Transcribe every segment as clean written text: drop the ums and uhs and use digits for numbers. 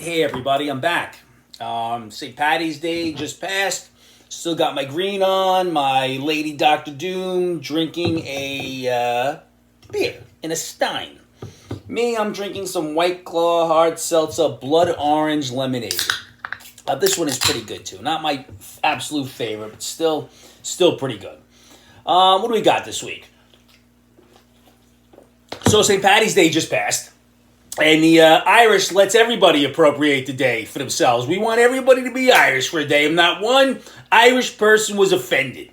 Hey everybody, I'm back. St. Patty's Day just passed. Still got my green on, my Lady Dr. Doom, drinking a beer in a stein. Me, I'm drinking some White Claw Hard Seltzer Blood Orange Lemonade. This one is pretty good too. Not my absolute favorite, but still pretty good. What do we got this week? So St. Patty's Day just passed. And the Irish lets everybody appropriate the day for themselves. We want everybody to be Irish for a day, and not one Irish person was offended.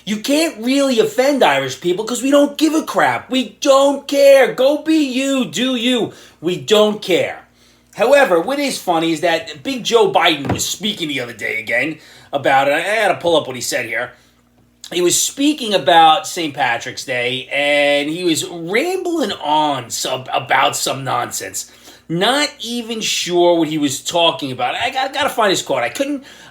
You can't really offend Irish people because we don't give a crap. We don't care. Go be you, do you. We don't care. However, what is funny is that Big Joe Biden was speaking the other day again about it. I had to pull up what he said here. He was speaking about St. Patrick's Day, and he was rambling on about some nonsense. Not even sure what he was talking about. I got to find his quote. I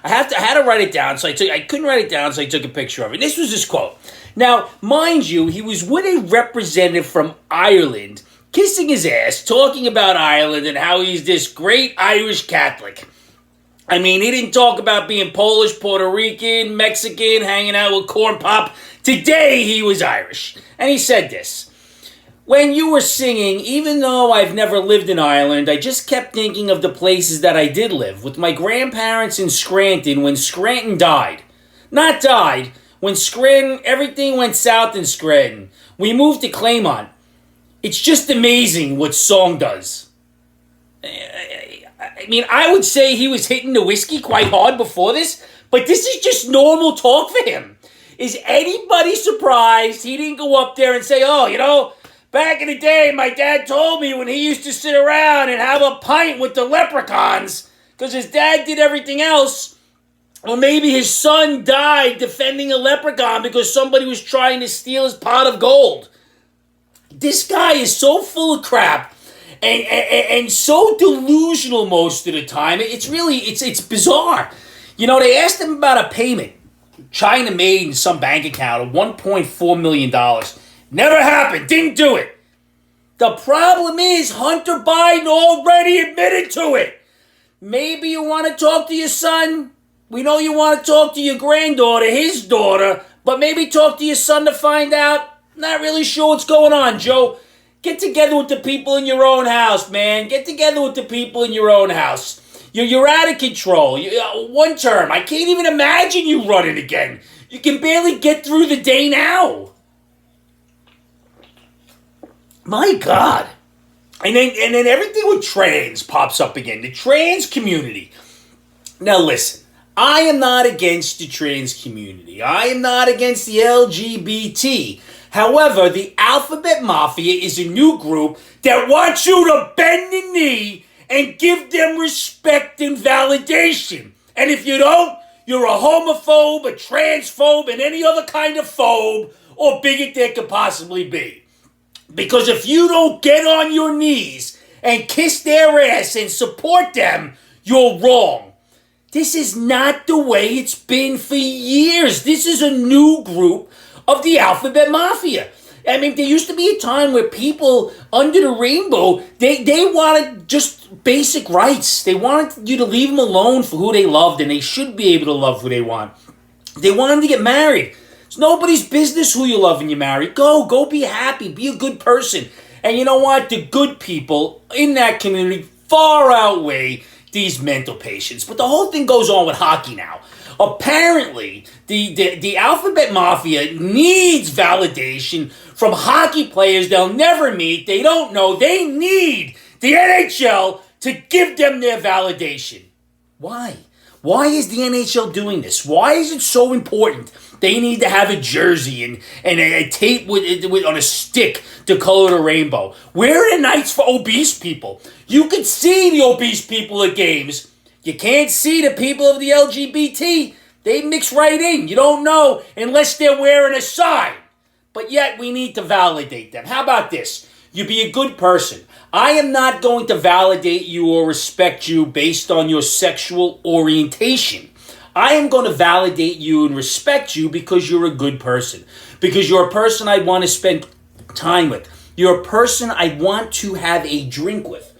had to write it down, so I couldn't write it down, so I took a picture of it. This was his quote. Now, mind you, he was with a representative from Ireland, kissing his ass, talking about Ireland and how he's this great Irish Catholic. I mean, he didn't talk about being Polish, Puerto Rican, Mexican, hanging out with Corn Pop. Today, he was Irish. And he said this. When you were singing, even though I've never lived in Ireland, I just kept thinking of the places that I did live. With my grandparents in Scranton when Scranton died. Not died. When Scranton, everything went south in Scranton. We moved to Claymont. It's just amazing what song does. I mean, I would say he was hitting the whiskey quite hard before this, but this is just normal talk for him. Is anybody surprised he didn't go up there and say, back in the day, my dad told me when he used to sit around and have a pint with the leprechauns, because his dad did everything else, or maybe his son died defending a leprechaun because somebody was trying to steal his pot of gold. This guy is so full of crap. And so delusional most of the time. It's bizarre. They asked him about a payment China made in some bank account of $1.4 million. Never happened. Didn't do it. The problem is Hunter Biden already admitted to it. Maybe you want to talk to your son. We know you want to talk to your granddaughter, his daughter, but maybe talk to your son to find out. Not really sure what's going on, Joe. Get together with the people in your own house, man. Get together with the people in your own house. You're out of control. One term. I can't even imagine you running again. You can barely get through the day now. My God. And then everything with trans pops up again. The trans community. Now listen. I am not against the trans community. I am not against the LGBT. However, the Alphabet Mafia is a new group that wants you to bend the knee and give them respect and validation. And if you don't, you're a homophobe, a transphobe, and any other kind of phobe or bigot there could possibly be. Because if you don't get on your knees and kiss their ass and support them, you're wrong. This is not the way it's been for years. This is a new group of the Alphabet Mafia. I mean, there used to be a time where people under the rainbow, they wanted just basic rights. They wanted you to leave them alone for who they loved, and they should be able to love who they want. They want them to get married. It's nobody's business who you love and you marry. Go be happy, be a good person. And you know what? The good people in that community far outweigh these mental patients. But the whole thing goes on with hockey now. Apparently, the Alphabet Mafia needs validation from hockey players they'll never meet, they don't know. They need the NHL to give them their validation. Why? Why is the NHL doing this? Why is it so important? They need to have a jersey and a tape with on a stick to color the rainbow. Where are the nights for obese people? You can see the obese people at games. You can't see the people of the LGBT. They mix right in. You don't know unless they're wearing a sign. But yet we need to validate them. How about this? You be a good person. I am not going to validate you or respect you based on your sexual orientation. I am going to validate you and respect you because you're a good person. Because you're a person I want to spend time with. You're a person I want to have a drink with.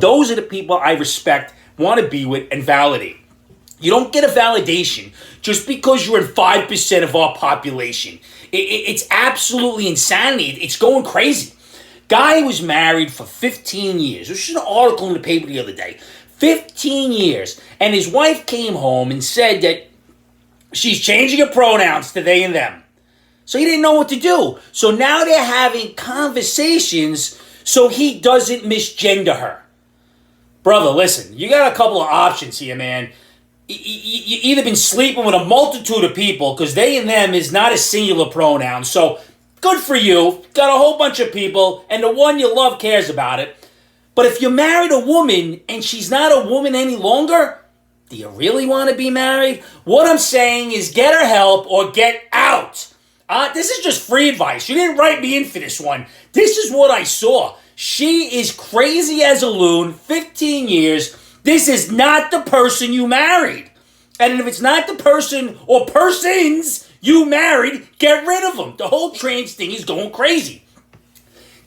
Those are the people I respect, want to be with, and validate. You don't get a validation just because you're in 5% of our population. It's absolutely insanity. It's going crazy. Guy was married for 15 years. There was just an article in the paper the other day. 15 years. And his wife came home and said that she's changing her pronouns to they and them. So he didn't know what to do. So now they're having conversations so he doesn't misgender her. Brother, listen, you got a couple of options here, man. You either been sleeping with a multitude of people, because they and them is not a singular pronoun. So good for you. Got a whole bunch of people, and the one you love cares about it. But if you married a woman and she's not a woman any longer, do you really want to be married? What I'm saying is get her help or get out. This is just free advice. You didn't write me in for this one. This is what I saw. She is crazy as a loon, 15 years. This is not the person you married. And if it's not the person or persons you married, get rid of them. The whole trans thing is going crazy.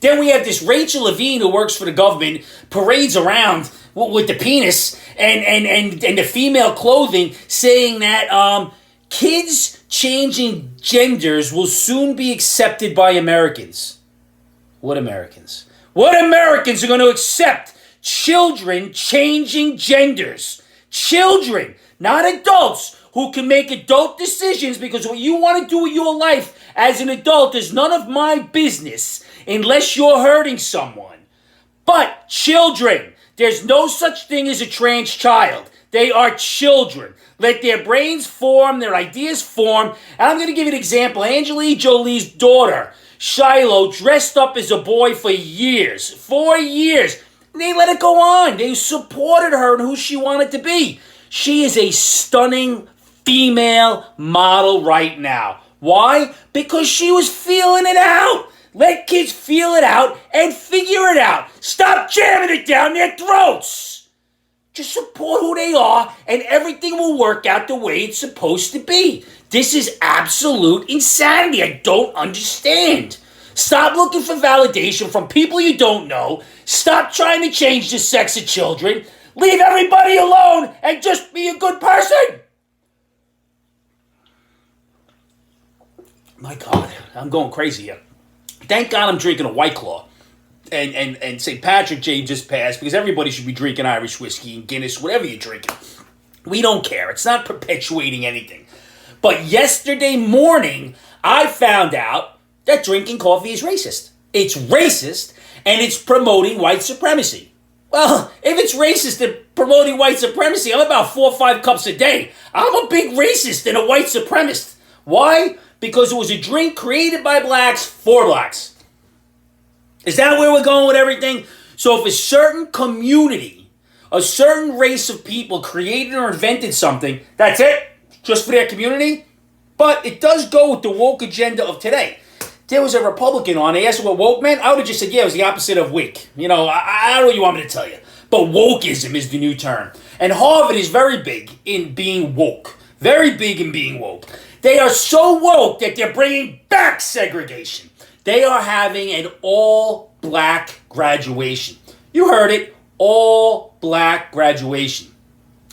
Then we have this Rachel Levine who works for the government, parades around with the penis and the female clothing, saying that kids changing genders will soon be accepted by Americans. What Americans? What Americans are going to accept children changing genders? Children, not adults, who can make adult decisions, because what you want to do with your life as an adult is none of my business unless you're hurting someone. But children, there's no such thing as a trans child. They are children. Let their brains form, their ideas form. And I'm going to give you an example. Angelina Jolie's daughter, Shiloh, dressed up as a boy for years. 4 years. And they let it go on. They supported her and who she wanted to be. She is a stunning female model right now. Why? Because she was feeling it out. Let kids feel it out and figure it out. Stop jamming it down their throats. Just support who they are and everything will work out the way it's supposed to be. This is absolute insanity. I don't understand. Stop looking for validation from people you don't know. Stop trying to change the sex of children. Leave everybody alone and just be a good person. My God, I'm going crazy here. Thank God I'm drinking a White Claw. And St. Patrick Day just passed, because everybody should be drinking Irish whiskey and Guinness, whatever you're drinking. We don't care. It's not perpetuating anything. But yesterday morning, I found out that drinking coffee is racist. It's racist, and it's promoting white supremacy. Well, if it's racist and promoting white supremacy, I'm about 4 or 5 cups a day. I'm a big racist and a white supremacist. Why? Because it was a drink created by blacks for blacks. Is that where we're going with everything? So if a certain community, a certain race of people created or invented something, that's it, just for their community. But it does go with the woke agenda of today. There was a Republican on, they asked what woke meant. I would have just said, yeah, it was the opposite of weak. You know, I don't know what you want me to tell you. But wokeism is the new term. And Harvard is very big in being woke. Very big in being woke. They are so woke that they're bringing back segregation. They are having an all-black graduation. You heard it, all-black graduation.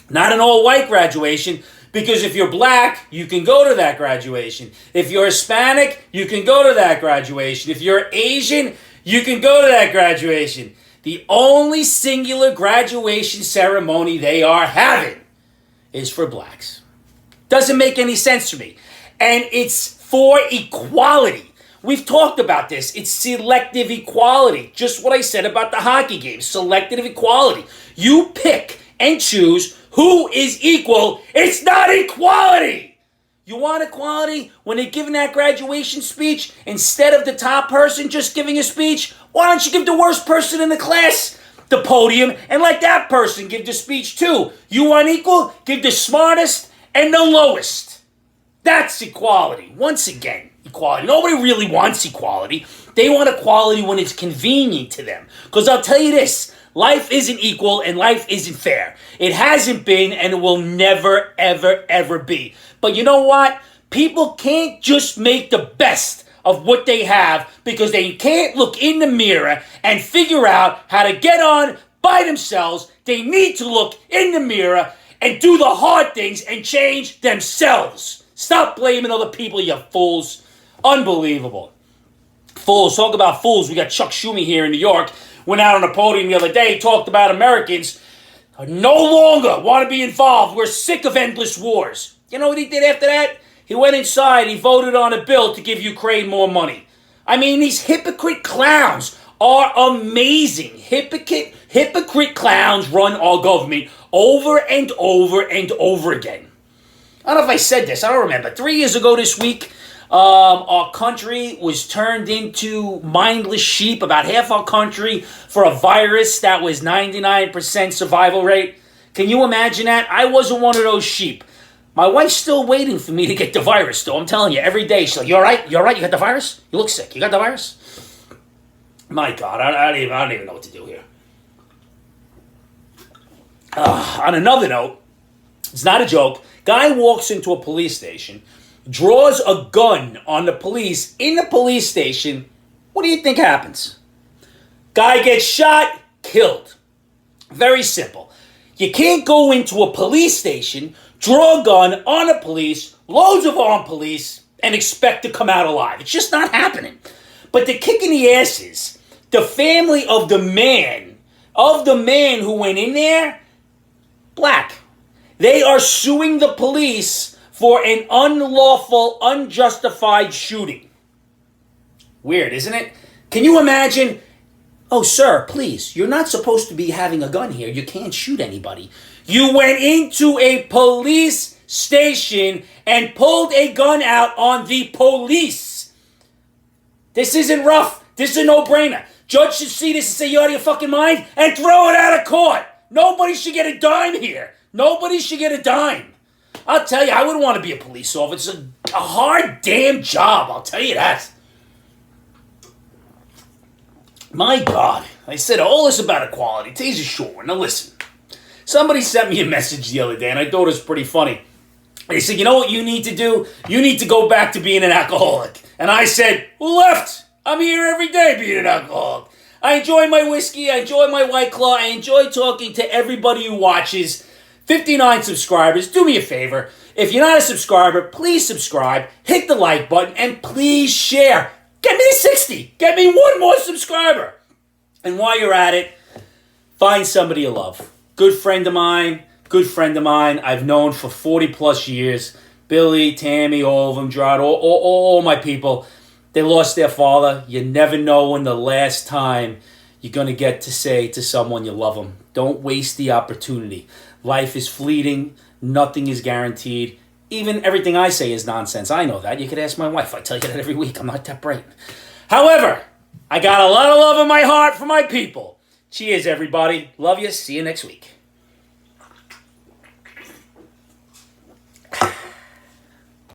Not an all-white graduation, because if you're black, you can go to that graduation. If you're Hispanic, you can go to that graduation. If you're Asian, you can go to that graduation. The only singular graduation ceremony they are having is for blacks. Doesn't make any sense to me. And it's for equality. We've talked about this. It's selective equality. Just what I said about the hockey game. Selective equality. You pick and choose who is equal. It's not equality. You want equality? When they're giving that graduation speech, instead of the top person just giving a speech, why don't you give the worst person in the class the podium and let that person give the speech too? You want equal? Give the smartest and the lowest. That's equality. Once again, equality. Nobody really wants equality. They want equality when it's convenient to them. Because I'll tell you this, life isn't equal and life isn't fair. It hasn't been and it will never, ever, ever be. But you know what? People can't just make the best of what they have because they can't look in the mirror and figure out how to get on by themselves. They need to look in the mirror and do the hard things and change themselves. Stop blaming other people, you fools. Unbelievable. Fools. Talk about fools. We got Chuck Schumer here in New York. Went out on a podium the other day, talked about Americans no longer want to be involved. We're sick of endless wars. You know what he did after that? He went inside, he voted on a bill to give Ukraine more money. I mean, these hypocrite clowns are amazing. Hypocrite clowns run our government over and over and over again. I don't know if I said this. I don't remember. 3 years ago this week, our country was turned into mindless sheep. About half our country for a virus that was 99% survival rate. Can you imagine that? I wasn't one of those sheep. My wife's still waiting for me to get the virus, though. I'm telling you, every day she's like, "You all right? You all right? You got the virus? You look sick. You got the virus?" My God, I don't even know what to do here. On another note, it's not a joke. Guy walks into a police station, draws a gun on the police in the police station. What do you think happens? Guy gets shot, killed. Very simple. You can't go into a police station, draw a gun on a police, loads of armed police, and expect to come out alive. It's just not happening. But the kick in the ass is the family of the man who went in there, black. They are suing the police for an unlawful, unjustified shooting. Weird, isn't it? Can you imagine? "Oh, sir, please, you're not supposed to be having a gun here. You can't shoot anybody. You went into a police station and pulled a gun out on the police. This isn't rough. This is a no-brainer. Judge should see this and say, "You out of your fucking mind?" and throw it out of court. Nobody should get a dime here. Nobody should get a dime. I'll tell you, I wouldn't want to be a police officer. It's a hard damn job, I'll tell you that. My God. I said all this about equality. Today's a short one. Now listen. Somebody sent me a message the other day, and I thought it was pretty funny. They said, "You know what you need to do? You need to go back to being an alcoholic." And I said, "Who left? I'm here every day being an alcoholic. I enjoy my whiskey. I enjoy my White Claw. I enjoy talking to everybody who watches. 59 subscribers. Do me a favor. If you're not a subscriber, please subscribe. Hit the like button. And please share. Get me to 60. Get me one more subscriber. And while you're at it, find somebody you love. Good friend of mine I've known for 40 plus years. Billy, Tammy, all of them, Gerard, all my people. They lost their father. You never know when the last time you're going to get to say to someone you love them. Don't waste the opportunity. Life is fleeting. Nothing is guaranteed. Even everything I say is nonsense. I know that. You could ask my wife. I tell you that every week. I'm not that bright. However, I got a lot of love in my heart for my people. Cheers, everybody. Love you. See you next week.